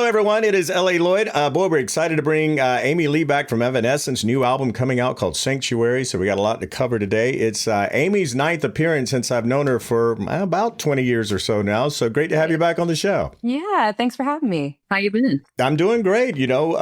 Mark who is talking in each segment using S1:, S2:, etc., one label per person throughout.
S1: everyone. It is L.A. Lloyd. Boy, we're excited to bring Amy Lee back from Evanescence. New album coming out called Sanctuary. So we got a lot to cover today. It's Amy's ninth appearance since I've known her for about 20 years or so now. So great to have you back on the show.
S2: Yeah, thanks for having me. How you been?
S1: I'm doing great. You know,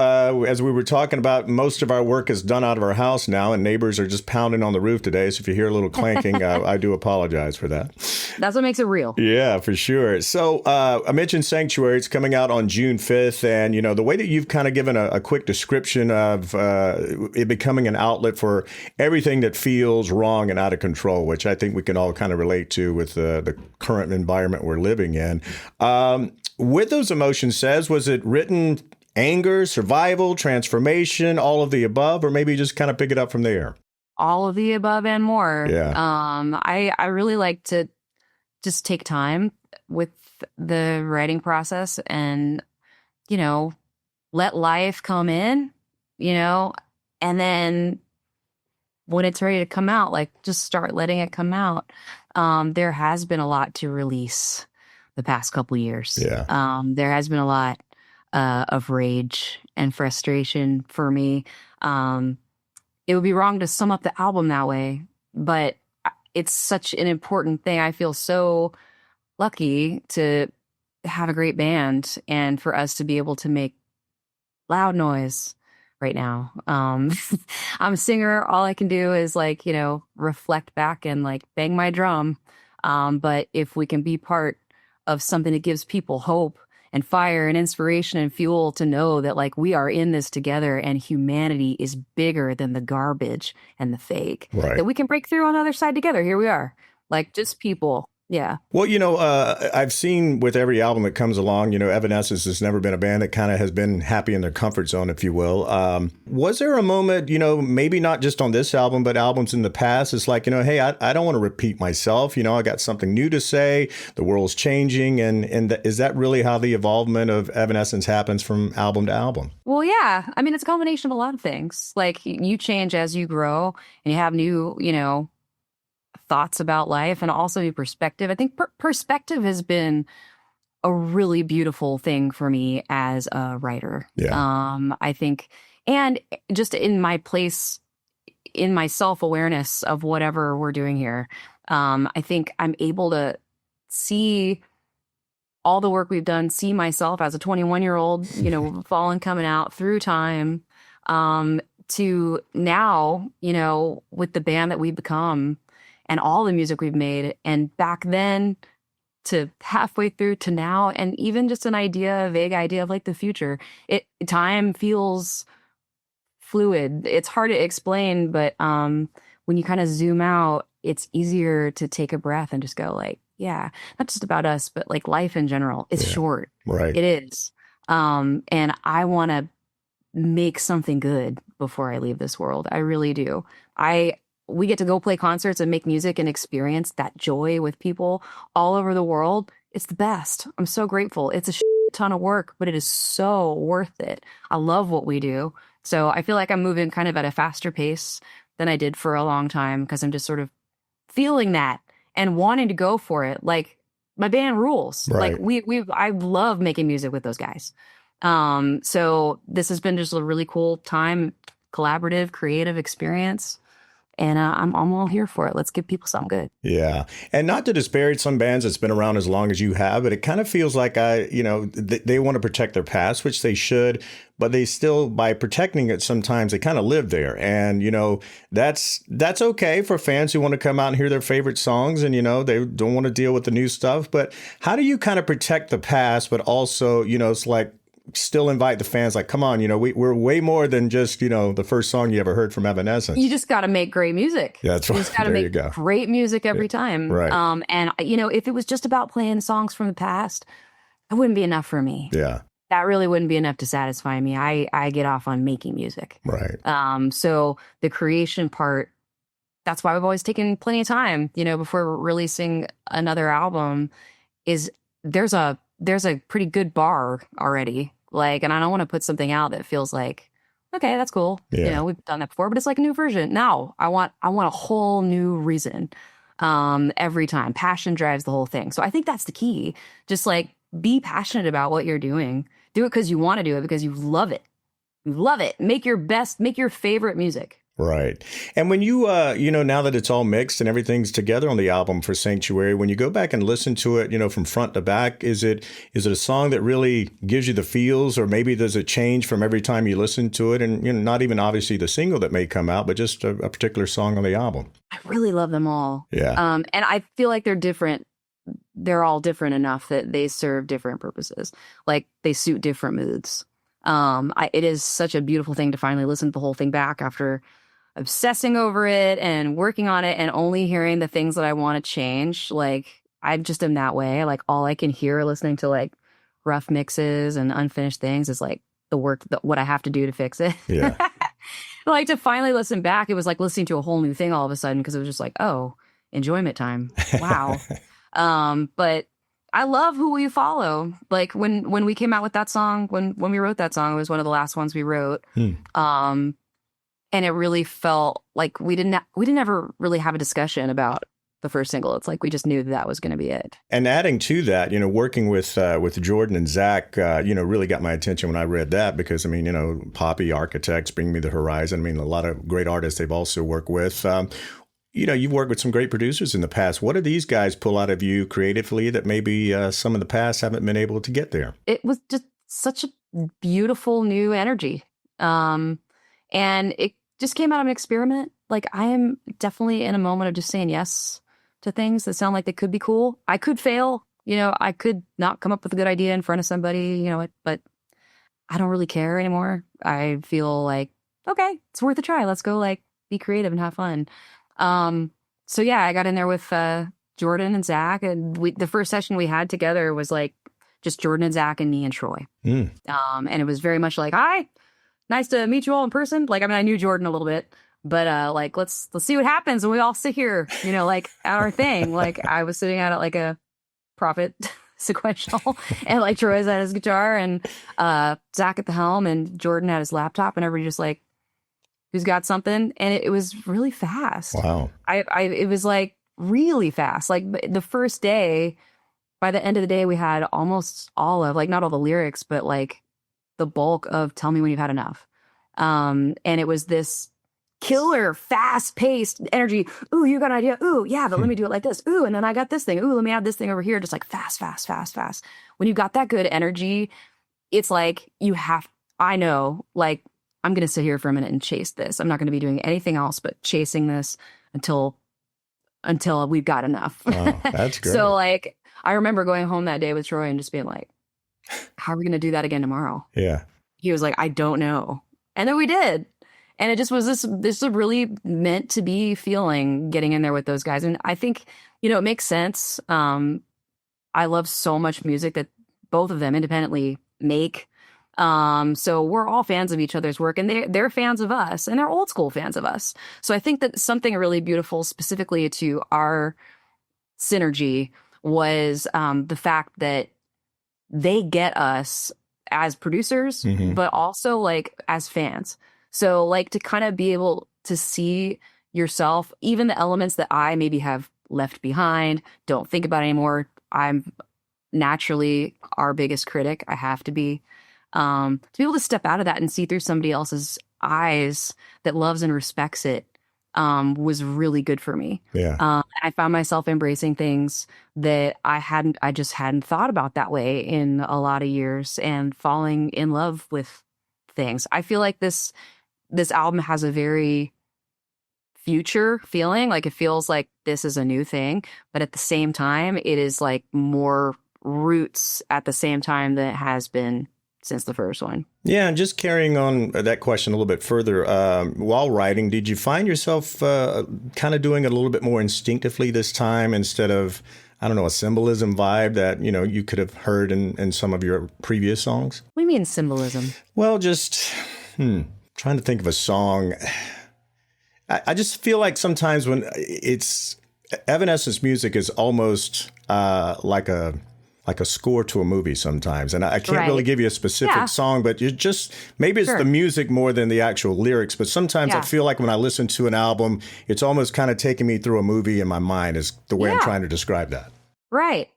S1: as we were talking about, most of our work is done out of our house now, and neighbors are just pounding on the roof today. So if you hear a little clanking, I do apologize for that.
S2: That's what makes it real.
S1: Yeah, for sure. So I mentioned Sanctuary. It's coming out on June 5th. And, you know, the way that you've kind of given a quick description of it becoming an outlet for everything that feels wrong and out of control, which I think we can all kind of relate to with the current environment we're living in. With those emotions says, was it written anger, survival, transformation, all of the above, or maybe just kind of pick it up from there?
S2: All of the above and more.
S1: Yeah.
S2: I really like to just take time with the writing process and, you know, let life come in, you know, and then when it's ready to come out, like just start letting it come out. There has been a lot to release the past couple years.
S1: Yeah.
S2: There has been a lot of rage and frustration for me. It would be wrong to sum up the album that way, but it's such an important thing. I feel so lucky to have a great band and for us to be able to make loud noise right now. I'm a singer. All I can do is like, you know, reflect back and like bang my drum. But if we can be part of something that gives people hope and fire and inspiration and fuel to know that like we are in this together and humanity is bigger than the garbage and the fake,
S1: right,
S2: that we can break through on the other side together. Here we are, like just people. Yeah.
S1: Well, you know, I've seen with every album that comes along, you know, Evanescence has never been a band that kind of has been happy in their comfort zone, if you will. Was there a moment, you know, maybe not just on this album, but albums in the past, it's like, you know, hey, I don't want to repeat myself. You know, I got something new to say. The world's changing. And is that really how the evolvement of Evanescence happens from album to album?
S2: Well, yeah. I mean, it's a combination of a lot of things. Like you change as you grow and you have new, you know, thoughts about life and also your perspective. I think perspective has been a really beautiful thing for me as a writer.
S1: Yeah.
S2: I think, and just in my place, in my self-awareness of whatever we're doing here, I think I'm able to see all the work we've done, see myself as a 21-year-old, you know, falling, coming out through time, to now, you know, with the band that we've become, and all the music we've made, and back then to halfway through to now, and even just a vague idea of like the future. Time feels fluid. It's hard to explain, but when you kind of zoom out, it's easier to take a breath and just go like, yeah, not just about us, but like life in general. It's short.
S1: Right.
S2: It is. And I want to make something good before I leave this world. I really do. We get to go play concerts and make music and experience that joy with people all over the world. It's the best. I'm so grateful. It's a ton of work, but it is so worth it. I love what we do. So I feel like I'm moving kind of at a faster pace than I did for a long time because I'm just sort of feeling that and wanting to go for it. Like my band rules.
S1: Right.
S2: Like I love making music with those guys. So this has been just a really cool time, collaborative, creative experience. And I'm all here for it. Let's give people something good.
S1: Yeah. And not to disparage some bands that's been around as long as you have, but it kind of feels like they want to protect their past, which they should, but they still, by protecting it, sometimes they kind of live there. And, you know, that's okay for fans who want to come out and hear their favorite songs and, you know, they don't want to deal with the new stuff. But how do you kind of protect the past, but also, you know, it's like, still invite the fans like, come on, you know, we're way more than just, you know, the first song you ever heard from Evanescence.
S2: You just got to make great music.
S1: Yeah, that's right.
S2: You just got to make great music every time.
S1: Right.
S2: And, you know, if it was just about playing songs from the past, that wouldn't be enough for me.
S1: Yeah.
S2: That really wouldn't be enough to satisfy me. I get off on making music.
S1: Right.
S2: So the creation part, that's why we've always taken plenty of time, you know, before releasing another album is there's a pretty good bar already. Like, and I don't want to put something out that feels like, okay, that's cool.
S1: Yeah.
S2: You know, we've done that before, but it's like a new version. Now I want a whole new reason. Every time. Passion drives the whole thing. So I think that's the key. Just like be passionate about what you're doing. Do it because you want to do it, because you love it. You love it. Make your favorite music.
S1: Right. And when you, now that it's all mixed and everything's together on the album for Sanctuary, when you go back and listen to it, from front to back, is it a song that really gives you the feels, or maybe does it change from every time you listen to it? And, not even obviously the single that may come out, but just a particular song on the album.
S2: I really love them all.
S1: Yeah.
S2: And I feel like they're different. They're all different enough that they serve different purposes. Like they suit different moods. It is such a beautiful thing to finally listen to the whole thing back after obsessing over it and working on it and only hearing the things that I want to change. Like I just am that way. Like all I can hear listening to like rough mixes and unfinished things is like the work, what I have to do to fix it.
S1: Yeah.
S2: Like to finally listen back, it was like listening to a whole new thing all of a sudden, because it was just like, oh, enjoyment time. Wow. But I love Who Will You Follow? Like when we came out with that song, when we wrote that song, it was one of the last ones we wrote. And it really felt like we didn't ever really have a discussion about the first single. It's like we just knew that was going to be it.
S1: And adding to that, working with Jordan and Zach, really got my attention when I read that, because Poppy, Architects, Bring Me the Horizon. A lot of great artists they've also worked with. You've worked with some great producers in the past. What do these guys pull out of you creatively that maybe some of the past haven't been able to get there?
S2: It was just such a beautiful new energy. And it just came out of an experiment. Like I am definitely in a moment of just saying yes to things that sound like they could be cool. I could fail, I could not come up with a good idea in front of somebody, but I don't really care anymore. I feel like, okay, it's worth a try. Let's go like be creative and have fun. So yeah, I got in there with Jordan and Zach, and the first session we had together was like just Jordan and Zach and me and Troy. And it was very much like, hi, nice to meet you all in person. Like, I knew Jordan a little bit, but like let's see what happens when we all sit here, like at our thing. Like I was sitting at it like a prophet sequential, and like Troy's at his guitar and Zach at the helm and Jordan at his laptop, and everybody just like, who's got something? And it was really fast.
S1: Wow.
S2: It was like really fast. Like the first day, by the end of the day, we had almost all of, like, not all the lyrics, but like the bulk of Tell Me When You've Had Enough. And it was this killer, fast-paced energy. Ooh, you got an idea? Ooh, yeah, but let me do it like this. Ooh, and then I got this thing. Ooh, let me add this thing over here. Just like fast, fast, fast, fast. When you got that good energy, it's like I know, like, I'm going to sit here for a minute and chase this. I'm not going to be doing anything else but chasing this until we've got enough.
S1: Wow, that's great.
S2: So like, I remember going home that day with Troy and just being like, how are we going to do that again tomorrow?
S1: Yeah.
S2: He was like, I don't know. And then we did. And it just was this really meant to be feeling getting in there with those guys. And I think, it makes sense. I love so much music that both of them independently make. So we're all fans of each other's work, and they're fans of us, and they're old school fans of us. So I think that something really beautiful specifically to our synergy was the fact that they get us as producers, but also like as fans. So like to kind of be able to see yourself, even the elements that I maybe have left behind, don't think about anymore. I'm naturally our biggest critic. I have to be. To be able to step out of that and see through somebody else's eyes that loves and respects it was really good for me.
S1: Yeah.
S2: I found myself embracing things that I just hadn't thought about that way in a lot of years, and falling in love with things. I feel like this album has a very future feeling. Like it feels like this is a new thing, but at the same time, it is like more roots at the same time than it has been since the first one.
S1: Yeah, and just carrying on that question a little bit further, while writing, did you find yourself kind of doing it a little bit more instinctively this time instead of, I don't know, a symbolism vibe that, you could have heard in some of your previous songs?
S2: What do you mean symbolism?
S1: Well, just trying to think of a song. I just feel like sometimes when it's Evanescence music is almost like a score to a movie sometimes. And I can't really give you a specific song, but you just, maybe it's the music more than the actual lyrics. But sometimes I feel like when I listen to an album, it's almost kind of taking me through a movie in my mind is the way I'm trying to describe that.
S2: Right.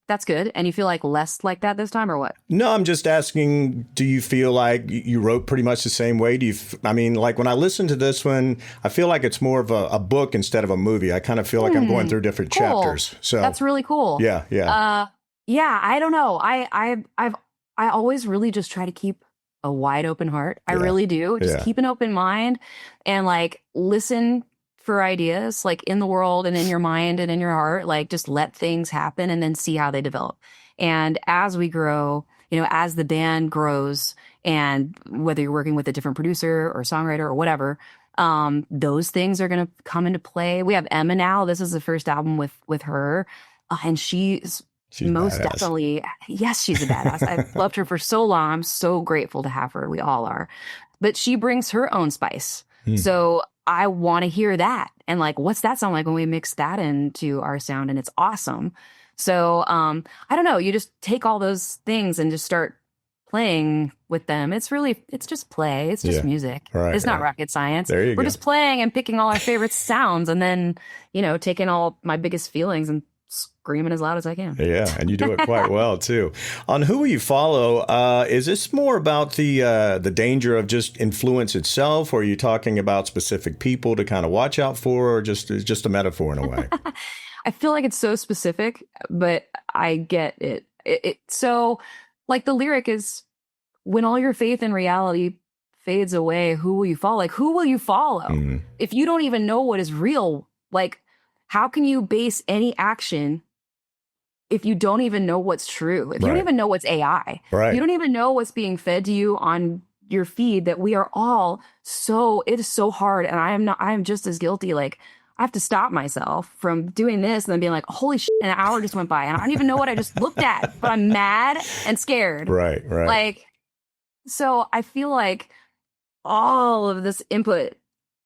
S2: That's good. And you feel like less like that this time or what?
S1: No, I'm just asking, do you feel like you wrote pretty much the same way? I mean, like when I listen to this one, I feel like it's more of a book instead of a movie. I kind of feel like I'm going through different
S2: Cool.
S1: chapters. So
S2: That's really cool.
S1: yeah, yeah.
S2: Yeah, I don't know. I always really just try to keep a wide open heart. I
S1: Yeah.
S2: really do. Just
S1: Yeah.
S2: keep an open mind and like listen for ideas like in the world and in your mind and in your heart. Like just let things happen and then see how they develop. And as we grow, you know, as the band grows, and whether you're working with a different producer or songwriter or whatever, those things are going to come into play. We have Emma now. This is the first album with her, and she's most
S1: badass.
S2: definitely, yes, she's a badass. I've loved her for so long. I'm so grateful to have her. We all are. But she brings her own spice. So I want to hear that. And like, what's that sound like when we mix that into our sound? And it's awesome. So I don't know. You just take all those things and just start playing with them. It's just play. It's just music.
S1: Right,
S2: it's not rocket science.
S1: There you
S2: We're
S1: go.
S2: just playing and picking all our favorite sounds and then, you know, taking all my biggest feelings and screaming as loud as I can.
S1: Yeah, and you do it quite well too. On Who You Follow, is this more about the danger of just influence itself, or are you talking about specific people to kind of watch out for, or just a metaphor in a way?
S2: I feel like it's so specific, but I get it. So, like the lyric is, when all your faith in reality fades away, who will you follow? Like, who will you follow? If you don't even know what is real, like, how can you base any action if you don't even know what's true? If you don't even know what's AI, you don't even know what's being fed to you on your feed, that we are all it is so hard. And I am just as guilty. Like, I have to stop myself from doing this and then being like, holy shit, an hour just went by and I don't even know what I just looked at, but I'm mad and scared.
S1: Right.
S2: Like, so I feel like all of this input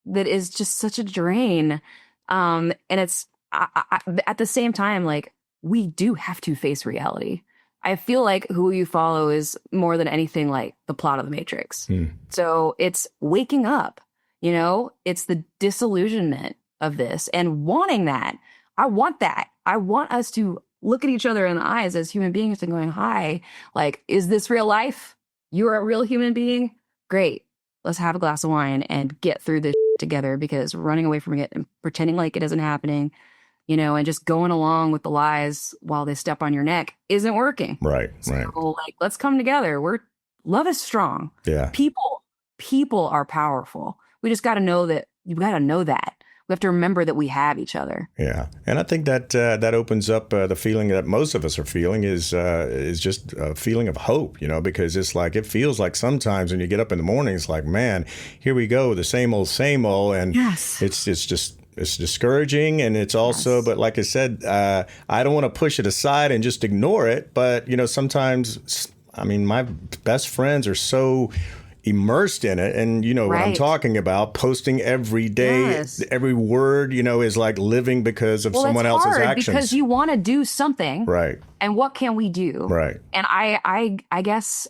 S2: that is just such a drain. And it's at the same time, like, we do have to face reality. I feel like Who You Follow is more than anything like the plot of The Matrix. So it's waking up, you know, it's the disillusionment of this and wanting that. I want that. I want us to look at each other in the eyes as human beings and going, hi, like, is this real life? You're a real human being? Great. Let's have a glass of wine and get through this together, because running away from it and pretending like it isn't happening, you know, and just going along with the lies while they step on your neck isn't working.
S1: Right.
S2: So, like, let's come together. Love is strong.
S1: Yeah.
S2: People are powerful. We just got to know that. You got to know that. We have to remember that we have each other.
S1: Yeah, and I think that that opens up the feeling that most of us are feeling is just a feeling of hope, you know, because it's like, it feels like sometimes when you get up in the morning, it's like, man, here we go, the same old, and it's discouraging, and it's also, but like I said, I don't want to push it aside and just ignore it, but you know, sometimes, I mean, my best friends are so immersed in it, and you know what I'm talking about, posting every day, every word, you know, is like living because of someone else's actions,
S2: because you want to do something,
S1: right?
S2: And what can we do,
S1: right?
S2: And I guess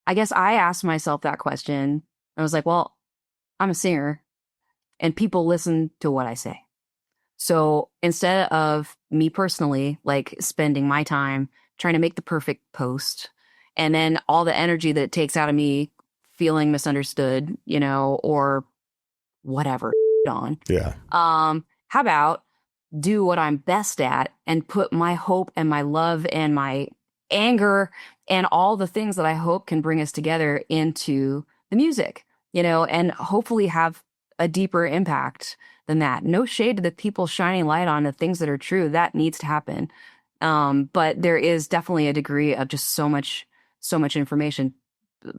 S2: I asked myself that question. I was like, well, I'm a singer and people listen to what I say, so instead of me personally like spending my time trying to make the perfect post and then all the energy that it takes out of me feeling misunderstood, you know, or whatever on.
S1: Yeah.
S2: How about do what I'm best at and put my hope and my love and my anger and all the things that I hope can bring us together into the music, you know, and hopefully have a deeper impact than that. No shade to the people shining light on the things that are true. That needs to happen. But there is definitely a degree of just so much information.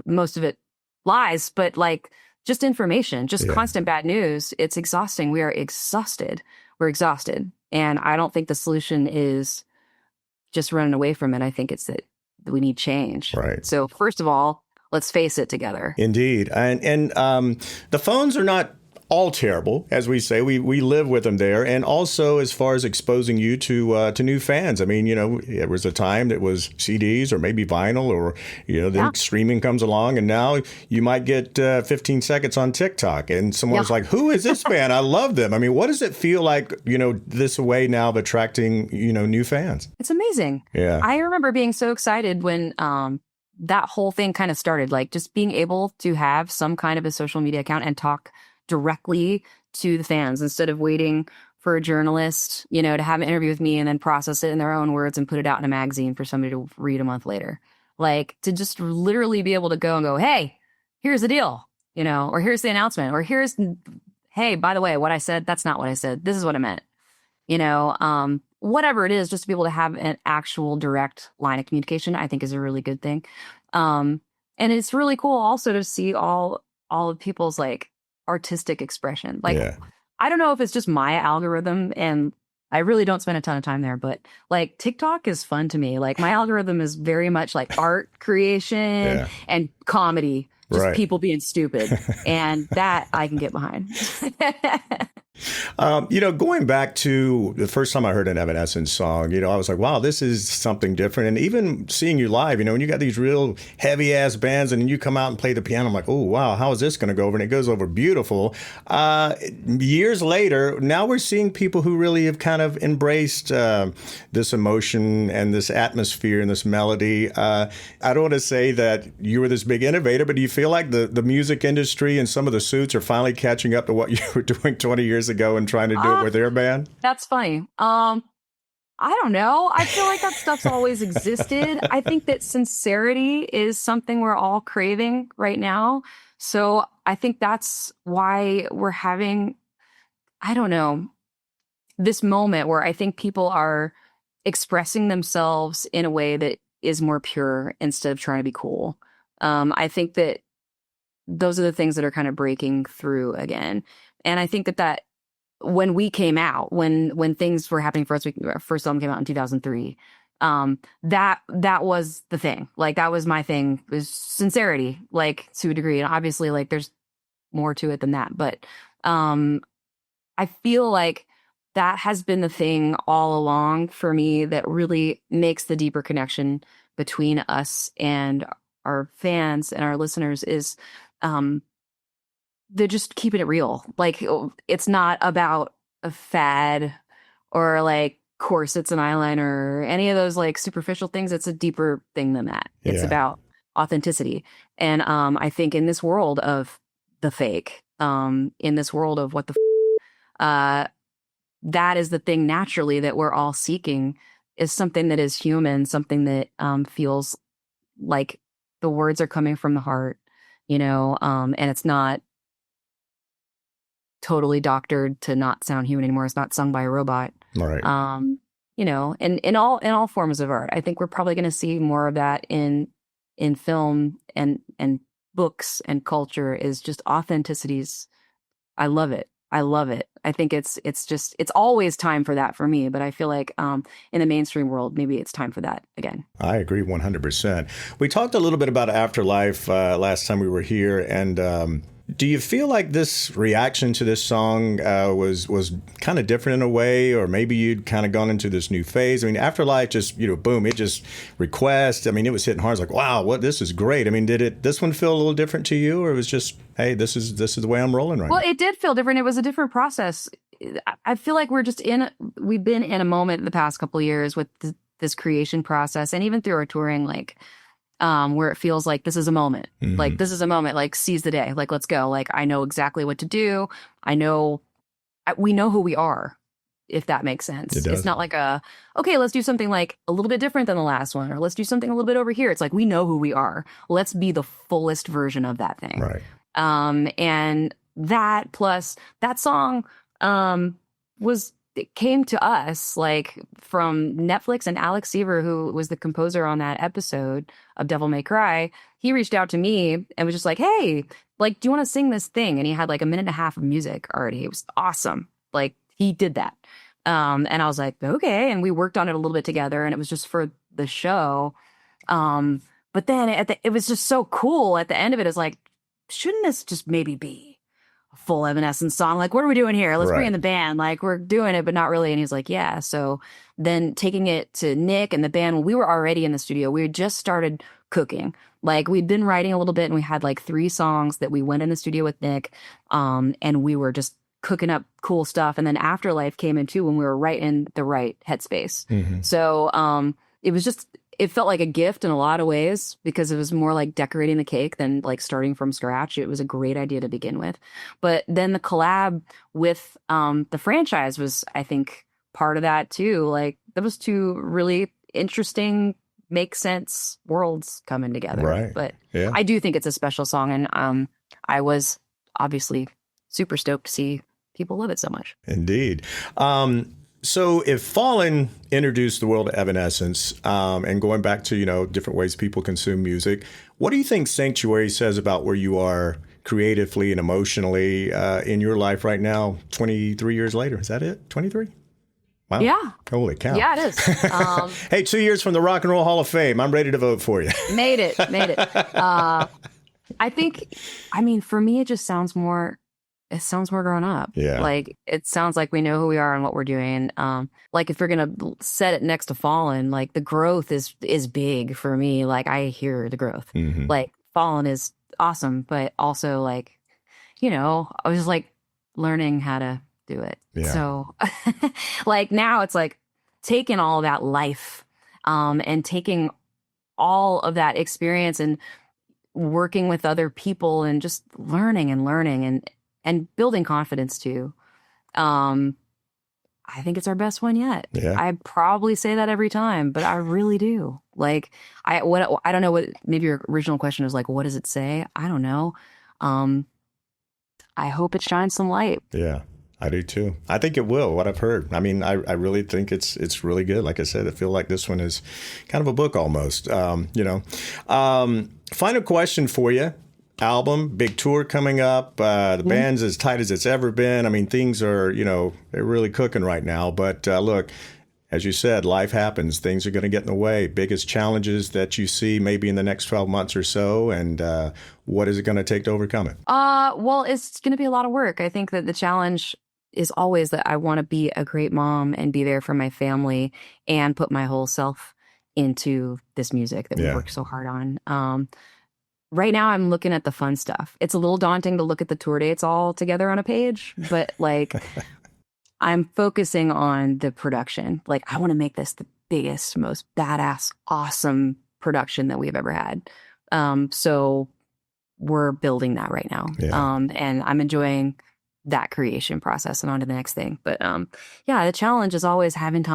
S2: Most of it lies, but like just information, just constant bad news. It's exhausting. We are exhausted. We're exhausted. And I don't think the solution is just running away from it. I think it's that we need change.
S1: Right.
S2: So first of all, let's face it together.
S1: Indeed. And the phones are not all terrible, as we say. We live with them there, and also as far as exposing you to new fans. I mean, there was a time that was CDs or maybe vinyl, or then streaming comes along, and now you might get 15 seconds on TikTok, and someone's like, "Who is this band? I love them." I mean, what does it feel like? This way now of attracting new fans.
S2: It's amazing.
S1: Yeah,
S2: I remember being so excited when that whole thing kind of started, like just being able to have some kind of a social media account and talk directly to the fans instead of waiting for a journalist, to have an interview with me and then process it in their own words and put it out in a magazine for somebody to read a month later. Like to just literally be able to go and go, hey, here's the deal, or here's the announcement, or hey, by the way, what I said, that's not what I said. This is what I meant, whatever it is, just to be able to have an actual direct line of communication, I think is a really good thing. And it's really cool also to see all of people's like artistic expression. Like, I don't know if it's just my algorithm, and I really don't spend a ton of time there, but like TikTok is fun to me. Like my algorithm is very much like art creation and comedy, just people being stupid. And that I can get behind.
S1: Going back to the first time I heard an Evanescence song, I was like, wow, this is something different. And even seeing you live, when you got these real heavy ass bands and then you come out and play the piano, I'm like, oh, wow, how is this going to go over? And it goes over beautiful. Years later, now we're seeing people who really have kind of embraced this emotion and this atmosphere and this melody. I don't want to say that you were this big innovator, but do you feel like the music industry and some of the suits are finally catching up to what you were doing 20 years ago and trying to do it with their band?
S2: That's funny. I don't know. I feel like that stuff's always existed. I think that sincerity is something we're all craving right now. So I think that's why we're having, I don't know, this moment where I think people are expressing themselves in a way that is more pure instead of trying to be cool. I think that those are the things that are kind of breaking through again. And I think that when we came out, when things were happening for us, our first album came out in 2003. That was the thing. Like that was my thing, was sincerity, like to a degree. And obviously, like there's more to it than that. But I feel like that has been the thing all along for me that really makes the deeper connection between us and our fans and our listeners is they're just keeping it real. Like it's not about a fad or like corsets and eyeliner or any of those like superficial things. It's a deeper thing than that. It's about authenticity. And I think in this world of the fake, in this world of what the that is the thing naturally that we're all seeking, is something that is human, something that feels like the words are coming from the heart, and it's not totally doctored to not sound human anymore. It's not sung by a robot.
S1: Right.
S2: And in all forms of art. I think we're probably going to see more of that in film and books and culture, is just authenticities. I love it. I think it's always time for that for me, but I feel like in the mainstream world, maybe it's time for that again.
S1: I agree 100%. We talked a little bit about Afterlife last time we were here, and do you feel like this reaction to this song was kind of different in a way, or maybe you'd kind of gone into this new phase? I mean, Afterlife just, boom, it just request. I mean, it was hitting hard. It's like, wow, this is great. I mean, did this one feel a little different to you, or it was just, hey, this is the way I'm rolling right now?
S2: Well, it did feel different. It was a different process. I feel like we've been in a moment the past couple of years with this creation process, and even through our touring, like, where it feels like this is a moment, like this is a moment, like seize the day, like let's go. Like I know exactly what to do. We know who we are, if that makes sense. It's not like okay, let's do something like a little bit different than the last one, or let's do something a little bit over here. It's like, we know who we are. Let's be the fullest version of that thing.
S1: Right.
S2: And that plus that song it came to us like from Netflix, and Alex Seaver, who was the composer on that episode of Devil May Cry, he reached out to me and was just like, hey, like, do you want to sing this thing? And he had like a minute and a half of music already. It was awesome. Like he did that. And I was like, okay. And we worked on it a little bit together, and it was just for the show. But then it was just so cool. At the end of it, is like, shouldn't this just maybe be a full Evanescence song. Like, what are we doing here? Let's bring
S1: Right.
S2: in the band. Like, we're doing it, but not really. And he's like, yeah. So then taking it to Nick and the band, when we were already in the studio, we had just started cooking. Like, we'd been writing a little bit, and we had like 3 songs that we went in the studio with Nick, and we were just cooking up cool stuff. And then Afterlife came in too when we were right in the right headspace. So it was just, it felt like a gift in a lot of ways because it was more like decorating the cake than like starting from scratch. It was a great idea to begin with. But then the collab with the franchise was, I think, part of that too. Like, that was 2 really interesting, make sense worlds coming together.
S1: Right.
S2: But
S1: Yeah.
S2: I do think it's a special song. And I was obviously super stoked to see people love it so much.
S1: Indeed. So if Fallen introduced the world of Evanescence, and going back to, different ways people consume music, what do you think Sanctuary says about where you are creatively and emotionally in your life right now, 23 years later? Is that it? 23? Wow.
S2: Yeah.
S1: Holy cow.
S2: Yeah, it is.
S1: Hey, 2 years from the Rock and Roll Hall of Fame. I'm ready to vote for you.
S2: Made it. I think, for me, it sounds more grown up.
S1: Yeah.
S2: Like, it sounds like we know who we are and what we're doing. Like, if you're going to set it next to Fallen, like, the growth is big for me. Like, I hear the growth. Like, Fallen is awesome, but also, like, I was like learning how to do it.
S1: Yeah.
S2: So like, now it's like taking all that life, and taking all of that experience and working with other people and just learning and building confidence too. I think it's our best one yet.
S1: Yeah.
S2: I probably say that every time, but I really do. Like, I don't know what, maybe your original question was like, what does it say? I don't know. I hope it shines some light.
S1: Yeah. I do too. I think it will, what I've heard. I mean, I really think it's really good. Like I said, I feel like this one is kind of a book almost, Final question for you. Album, big tour coming up. The band's as tight as it's ever been. I mean, things are, they're really cooking right now. But look, as you said, life happens. Things are going to get in the way. Biggest challenges that you see maybe in the next 12 months or so. And what is it going to take to overcome it?
S2: Well, it's going to be a lot of work. I think that the challenge is always that I want to be a great mom and be there for my family and put my whole self into this music that we worked so hard on. Right now I'm looking at the fun stuff. It's a little daunting to look at the tour dates all together on a page, but like, I'm focusing on the production. Like, I want to make this the biggest, most badass, awesome production that we've ever had. So we're building that right now. And I'm enjoying that creation process and on to the next thing. But the challenge is always having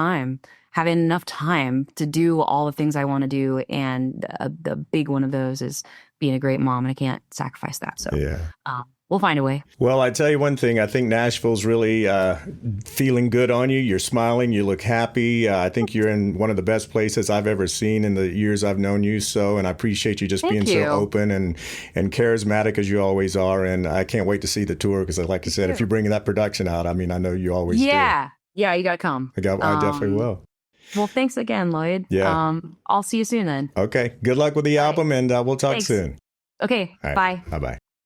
S2: enough time to do all the things I want to do. And the big one of those is being a great mom, and I can't sacrifice that. So we'll find a way.
S1: Well, I tell you one thing, I think Nashville's really feeling good on you. You're smiling, you look happy. I think you're in one of the best places I've ever seen in the years I've known you. So, and I appreciate you just being so open and charismatic as you always are. And I can't wait to see the tour because, like I said, if you're bringing that production out, I mean, I know you always do.
S2: Yeah, you got to come.
S1: I definitely will.
S2: Well, thanks again, Lloyd.
S1: Yeah.
S2: I'll see you soon then.
S1: Okay. Good luck with the album, and we'll talk soon.
S2: Okay.
S1: All right.
S2: Bye.
S1: Bye-bye.